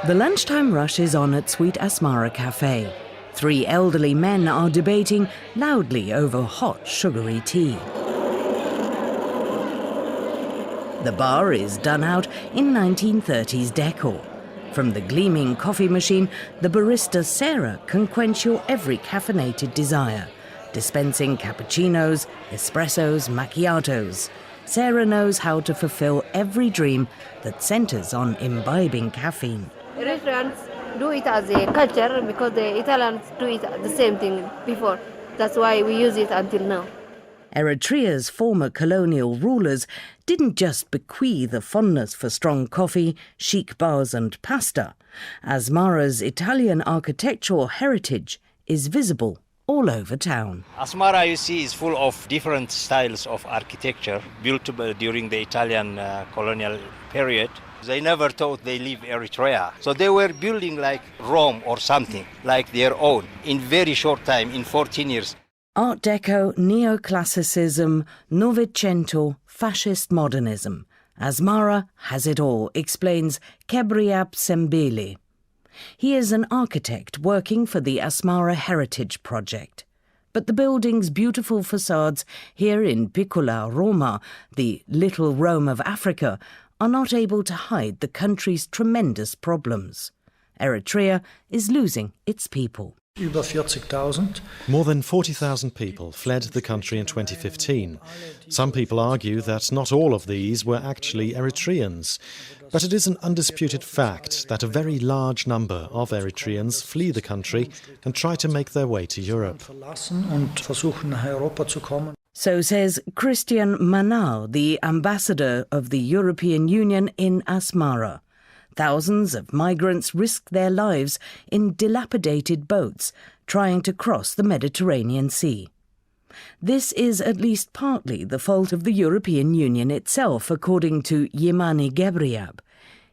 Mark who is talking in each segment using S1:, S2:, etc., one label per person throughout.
S1: The lunchtime rush is on at Sweet Asmara Cafe. 3 elderly men are debating loudly over hot, sugary tea. The bar is done out in 1930s decor. From the gleaming coffee machine, the barista Sarah can quench your every caffeinated desire, dispensing cappuccinos, espressos, macchiatos. Sarah knows how to fulfill every dream that centres on imbibing caffeine.
S2: Eritreans do it as a culture because the Italians do it the same thing before. That's why we use it until now.
S1: Eritrea's former colonial rulers didn't just bequeath a fondness for strong coffee, chic bars and pasta. Asmara's Italian architectural heritage is visible all over town.
S3: Asmara, you see, is full of different styles of architecture built during the Italian colonial period. They never thought they leave Eritrea. So they were building like Rome or something, like their own, in very short time, in 14 years.
S1: Art Deco, neoclassicism, Novecento, fascist modernism. Asmara has it all, explains Kebriab Sembili. He is an architect working for the Asmara Heritage Project. But the building's beautiful facades here in Piccola Roma, the little Rome of Africa, are not able to hide the country's tremendous problems. Eritrea is losing its people.
S4: More than 40,000 people fled the country in 2015. Some people argue that not all of these were actually Eritreans. But it is an undisputed fact that a very large number of Eritreans flee the country and try to make their way to Europe.
S1: So says Christian Manal, the ambassador of the European Union in Asmara. Thousands of migrants risk their lives in dilapidated boats trying to cross the Mediterranean Sea. This is at least partly the fault of the European Union itself, according to Yemani Gebriab.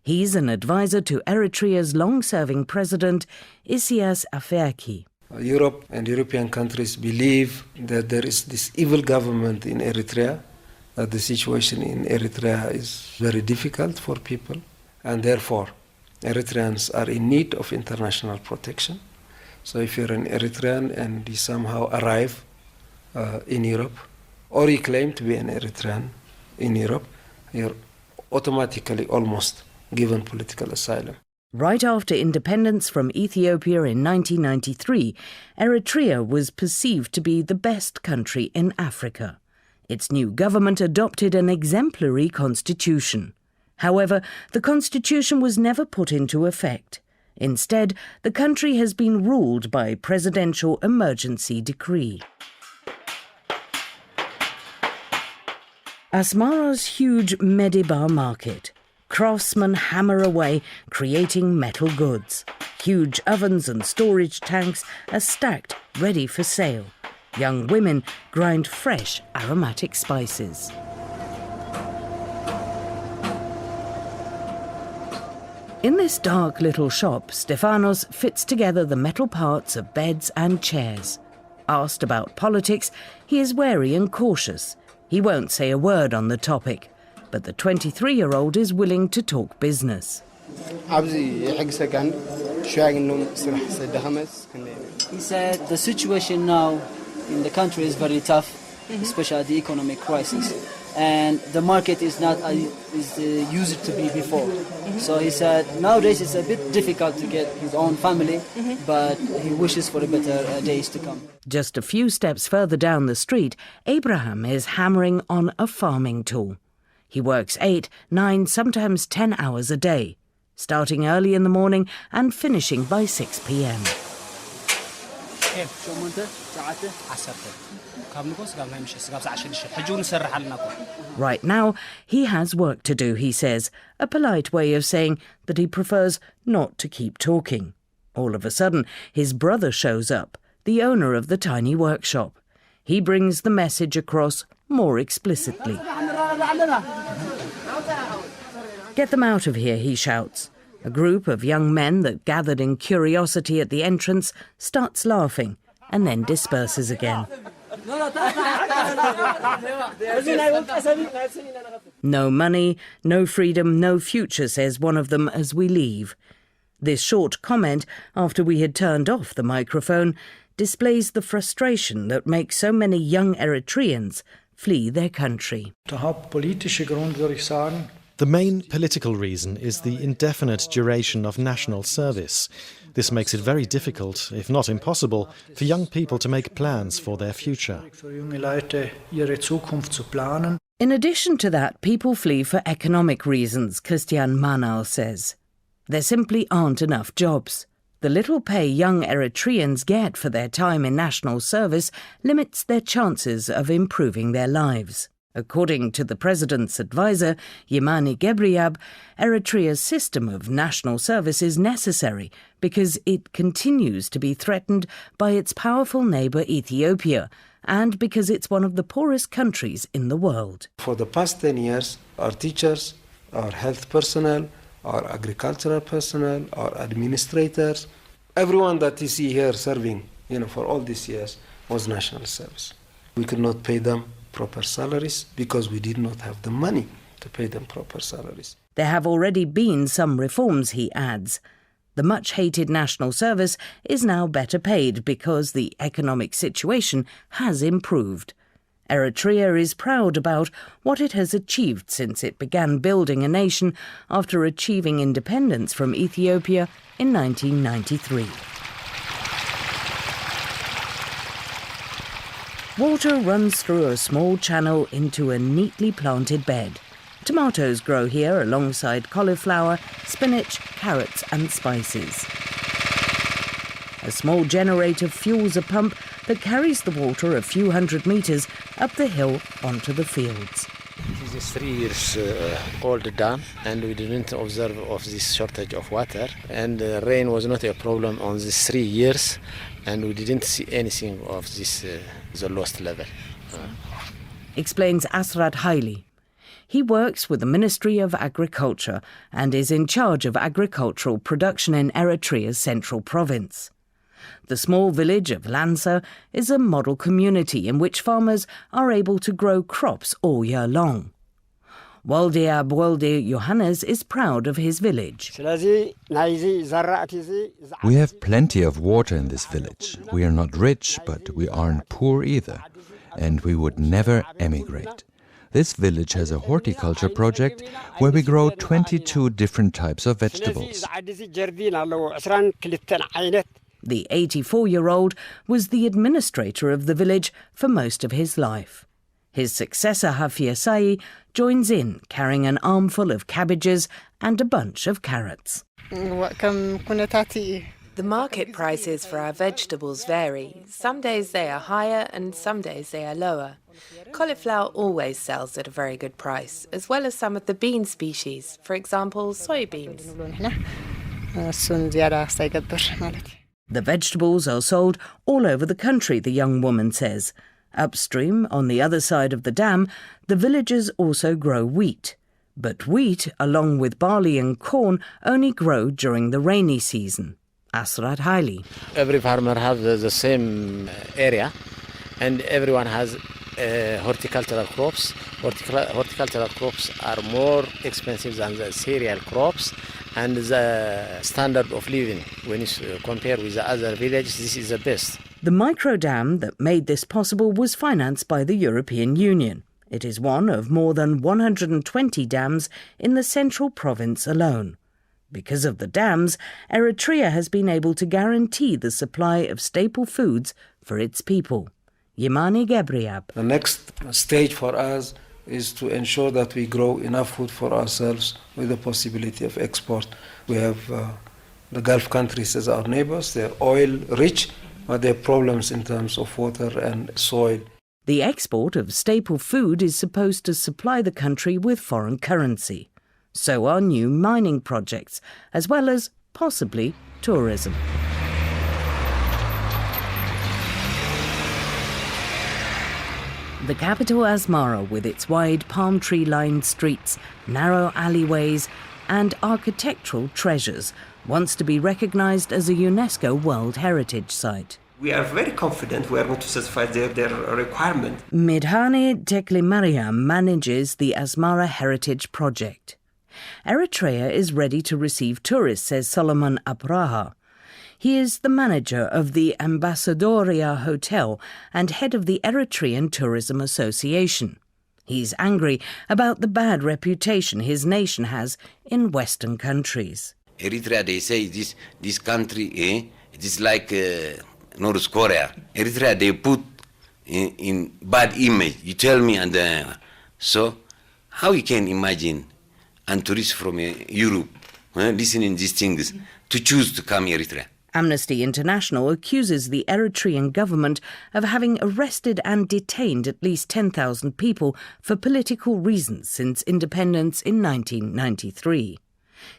S1: He's an advisor to Eritrea's long-serving president, Isaias Afwerki.
S5: Europe and European countries believe that there is this evil government in Eritrea, that the situation in Eritrea is very difficult for people, and therefore Eritreans are in need of international protection. So if you're an Eritrean and you somehow arrive in Europe, or you claim to be an Eritrean in Europe, you're automatically almost given political asylum.
S1: Right after independence from Ethiopia in 1993, Eritrea was perceived to be the best country in Africa. Its new government adopted an exemplary constitution. However, the constitution was never put into effect. Instead, the country has been ruled by presidential emergency decree. Asmara's huge Mediba market. Craftsmen hammer away, creating metal goods. Huge ovens and storage tanks are stacked, ready for sale. Young women grind fresh, aromatic spices. In this dark little shop, Stefanos fits together the metal parts of beds and chairs. Asked about politics, he is wary and cautious. He won't say a word on the topic. But the 23-year-old is willing to talk business.
S6: He said the situation now in the country is very tough, especially the economic crisis. And the market is not as it used to be before. So he said nowadays it's a bit difficult to get his own family, but he wishes for better days to come.
S1: Just a few steps further down the street, Abraham is hammering on a farming tool. He works 8, 9, sometimes 10 hours a day, starting early in the morning and finishing by 6 p.m. Right now, he has work to do, he says, a polite way of saying that he prefers not to keep talking. All of a sudden, his brother shows up, the owner of the tiny workshop. He brings the message across more explicitly. Get them out of here, he shouts. A group of young men that gathered in curiosity at the entrance starts laughing and then disperses again. No money, no freedom, no future, says one of them as we leave. This short comment, after we had turned off the microphone, displays the frustration that makes so many young Eritreans flee their country.
S7: Der hauptpolitische Grund, würde ich sagen,
S4: the main political reason is the indefinite duration of national service. This makes it very difficult, if not impossible, for young people to make plans for their future.
S7: für junge Leute ihre Zukunft zu planen.
S1: In addition to that, people flee for economic reasons, Christian Manau says. There simply aren't enough jobs. The little pay young Eritreans get for their time in national service limits their chances of improving their lives. According to the president's advisor, Yemane Gebreyab, Eritrea's system of national service is necessary because it continues to be threatened by its powerful neighbour Ethiopia and because it's one of the poorest countries in the world.
S5: For the past 10 years, our teachers, our health personnel, our agricultural personnel, our administrators, everyone that you see here serving, for all these years was national service. We could not pay them proper salaries because we did not have the money to pay them proper salaries.
S1: There have already been some reforms, he adds. The much-hated national service is now better paid because the economic situation has improved. Eritrea is proud about what it has achieved since it began building a nation after achieving independence from Ethiopia in 1993. Water runs through a small channel into a neatly planted bed. Tomatoes grow here alongside cauliflower, spinach, carrots and spices. A small generator fuels a pump that carries the water a few hundred metres up the hill onto the fields.
S8: It is 3 years old dam, and we didn't observe of this shortage of water, and rain was not a problem on these 3 years, and we didn't see anything of this the lost level.
S1: Explains Asrat Haile. He works with the Ministry of Agriculture and is in charge of agricultural production in Eritrea's central province. The small village of Lansa is a model community in which farmers are able to grow crops all year long. Waldia Bwalde Johannes is proud of his village.
S9: We have plenty of water in this village. We are not rich, but we aren't poor either. And we would never emigrate. This village has a horticulture project where we grow 22 different types of vegetables.
S1: The 84-year-old was the administrator of the village for most of his life. His successor, Hafia Sai, joins in, carrying an armful of cabbages and a bunch of carrots.
S10: The market prices for our vegetables vary. Some days they are higher and some days they are lower. Cauliflower always sells at a very good price, as well as some of the bean species, for example, soybeans.
S1: The vegetables are sold all over the country, the young woman says. Upstream, on the other side of the dam, the villagers also grow wheat. But wheat, along with barley and corn, only grow during the rainy season. Asrat Haile.
S8: Every farmer has the same area, and everyone has horticultural crops. Horticultural crops are more expensive than the cereal crops, and the standard of living, when you compare with the other villages, this is the best.
S1: The micro dam that made this possible was financed by the European Union. It is one of more than 120 dams in the central province alone. Because of the dams, Eritrea has been able to guarantee the supply of staple foods for its people. Yemane Gebreyab.
S5: The next stage for us is to ensure that we grow enough food for ourselves with the possibility of export. We have the Gulf countries as our neighbors. They're oil rich, but they have problems in terms of water and soil.
S1: The export of staple food is supposed to supply the country with foreign currency. So are new mining projects, as well as, possibly, tourism. The capital Asmara, with its wide palm tree-lined streets, narrow alleyways and architectural treasures, wants to be recognised as a UNESCO World Heritage Site.
S11: We are very confident we are going to satisfy their requirement.
S1: Midhane Tekle Mariam manages the Asmara Heritage Project. Eritrea is ready to receive tourists, says Solomon Abraha. He is the manager of the Ambassadoria Hotel and head of the Eritrean Tourism Association. He's angry about the bad reputation his nation has in Western countries.
S12: Eritrea, they say this country, it is like North Korea. Eritrea, they put in bad image. You tell me, and so how you can imagine and tourists from Europe listening these things to choose to come Eritrea?
S1: Amnesty International accuses the Eritrean government of having arrested and detained at least 10,000 people for political reasons since independence in 1993.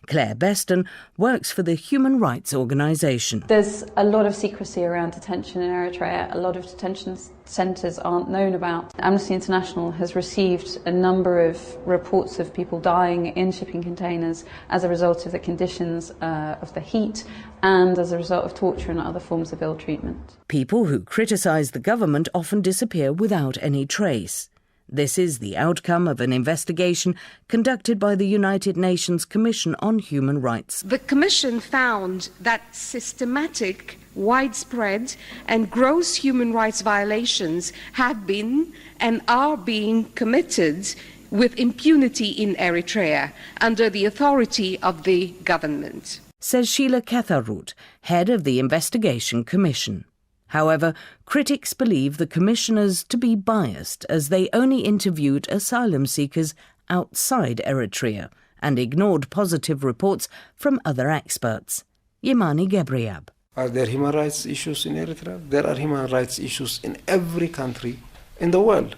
S1: Claire Beston works for the human rights organisation.
S13: There's a lot of secrecy around detention in Eritrea. A lot of detention centres aren't known about. Amnesty International has received a number of reports of people dying in shipping containers as a result of the conditions of the heat and as a result of torture and other forms of ill treatment.
S1: People who criticise the government often disappear without any trace. This is the outcome of an investigation conducted by the United Nations Commission on Human Rights.
S14: The Commission found that systematic, widespread and gross human rights violations have been and are being committed with impunity in Eritrea under the authority of the government,
S1: says Sheila Ketharut, head of the Investigation Commission. However, critics believe the commissioners to be biased as they only interviewed asylum seekers outside Eritrea and ignored positive reports from other experts. Yemani Gebriab.
S5: Are there human rights issues in Eritrea? There are human rights issues in every country in the world.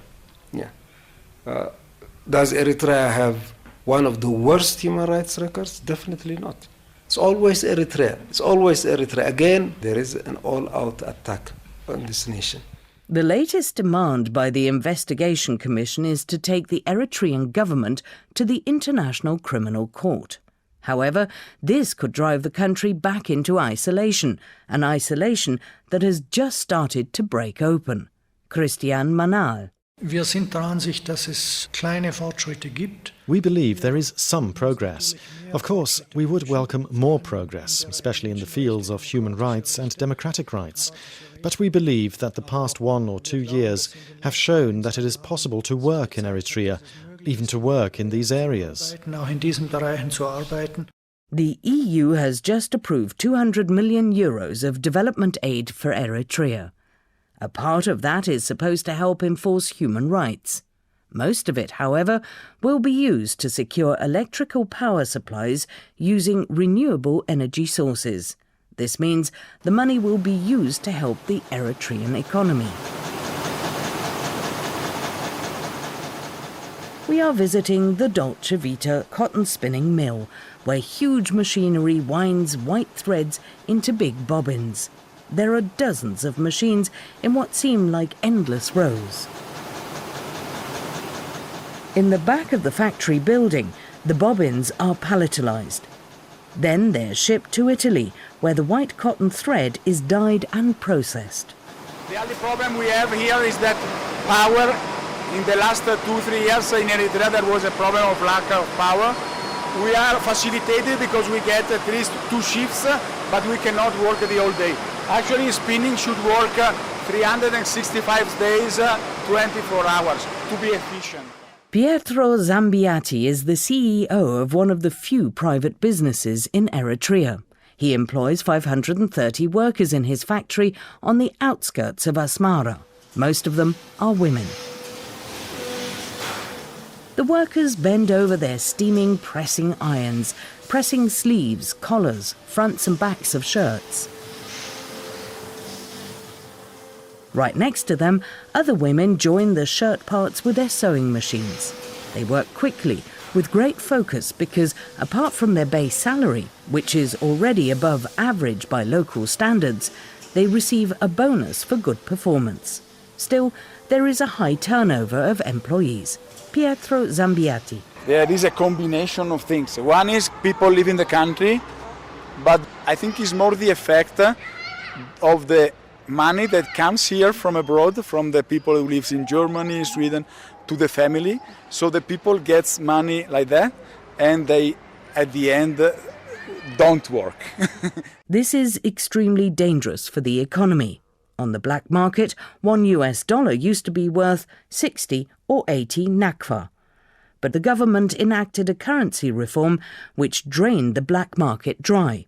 S5: Yeah. Does Eritrea have one of the worst human rights records? Definitely not. It's always Eritrea. It's always Eritrea. Again, there is an all-out attack on this nation.
S1: The latest demand by the Investigation Commission is to take the Eritrean government to the International Criminal Court. However, this could drive the country back into isolation, an isolation that has just started to break open. Christian Manal.
S7: Wir sind der Ansicht, dass es kleine Fortschritte gibt.
S4: We believe there is some progress. Of course, we would welcome more progress, especially in the fields of human rights and democratic rights. But we believe that the past 1 or 2 years have shown that it is possible to work in Eritrea, even to work in these areas.
S7: Auch in diesen Bereichen zu arbeiten.
S1: The EU has just approved €200 million of development aid for Eritrea. A part of that is supposed to help enforce human rights. Most of it, however, will be used to secure electrical power supplies using renewable energy sources. This means the money will be used to help the Eritrean economy. We are visiting the Dolce Vita cotton spinning mill, where huge machinery winds white threads into big bobbins. There are dozens of machines in what seem like endless rows. In the back of the factory building, the bobbins are palletized. Then they're shipped to Italy, where the white cotton thread is dyed and processed.
S15: The only problem we have here is that power, in the last 2-3 years in Eritrea there was a problem of lack of power. We are facilitated because we get at least 2 shifts, but we cannot work the whole day. Actually, spinning should work 365 days, 24 hours, to be efficient.
S1: Pietro Zambiati is the CEO of one of the few private businesses in Eritrea. He employs 530 workers in his factory on the outskirts of Asmara. Most of them are women. The workers bend over their steaming pressing irons, pressing sleeves, collars, fronts and backs of shirts. Right next to them, other women join the shirt parts with their sewing machines. They work quickly, with great focus, because apart from their base salary, which is already above average by local standards, they receive a bonus for good performance. Still, there is a high turnover of employees. Pietro Zambiati.
S15: There is a combination of things. One is people leaving the country, but I think it's more the effect of the money that comes here from abroad, from the people who live in Germany, Sweden, to the family. So the people get money like that. and they, at the end, don't work.
S1: This is extremely dangerous for the economy. On the black market, $1 used to be worth 60 or 80 nakfa. But the government enacted a currency reform which drained the black market dry.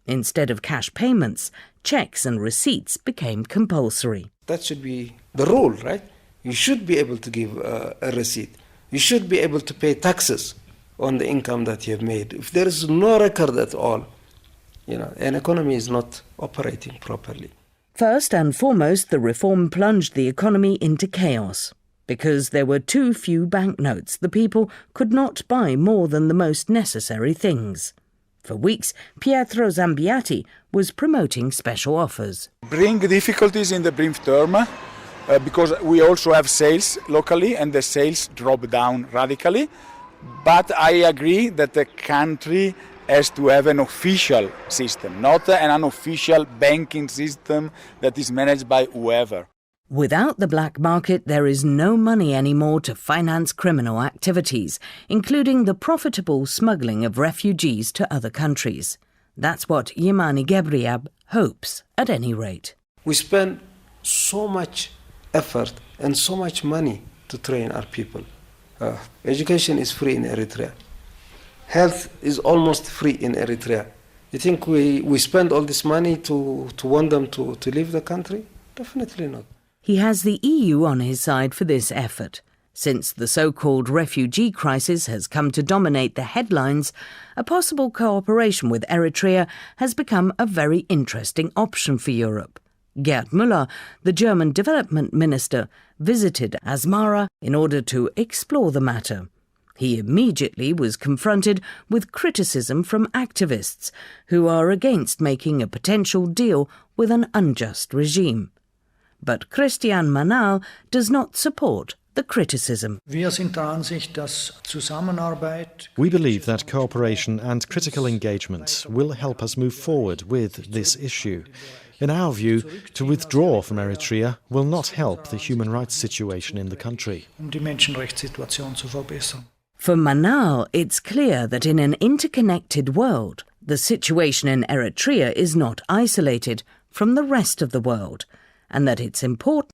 S1: Instead of cash payments, checks and receipts became compulsory.
S5: That should be the rule, right? You should be able to give a receipt. You should be able to pay taxes on the income that you have made. If there is no record at all, an economy is not operating properly.
S1: First and foremost, the reform plunged the economy into chaos. Because there were too few banknotes, the people could not buy more than the most necessary things. For weeks, Pietro Zambiati was promoting special offers.
S15: Bring difficulties in the brief term because we also have sales locally and the sales drop down radically. But I agree that the country has to have an official system, not an unofficial banking system that is managed by whoever.
S1: Without the black market, there is no money anymore to finance criminal activities, including the profitable smuggling of refugees to other countries. That's what Yemani Gebriab hopes, at any rate.
S5: We spend so much effort and so much money to train our people. Education is free in Eritrea. Health is almost free in Eritrea. You think we spend all this money to want them to leave the country? Definitely not.
S1: He has the EU on his side for this effort. Since the so-called refugee crisis has come to dominate the headlines, a possible cooperation with Eritrea has become a very interesting option for Europe. Gerd Müller, the German development minister, visited Asmara in order to explore the matter. He immediately was confronted with criticism from activists who are against making a potential deal with an unjust regime. But Christian Manal does not support the criticism.
S7: Wir sind der Ansicht, dass Zusammenarbeit.
S4: We believe that cooperation and critical engagement will help us move forward with this issue. In our view, to withdraw from Eritrea will not help the human rights situation in the country.
S7: Die Menschenrechtssituation zu verbessern.
S1: For Manal, it's clear that in an interconnected world, the situation in Eritrea is not isolated from the rest of the world, and that it's important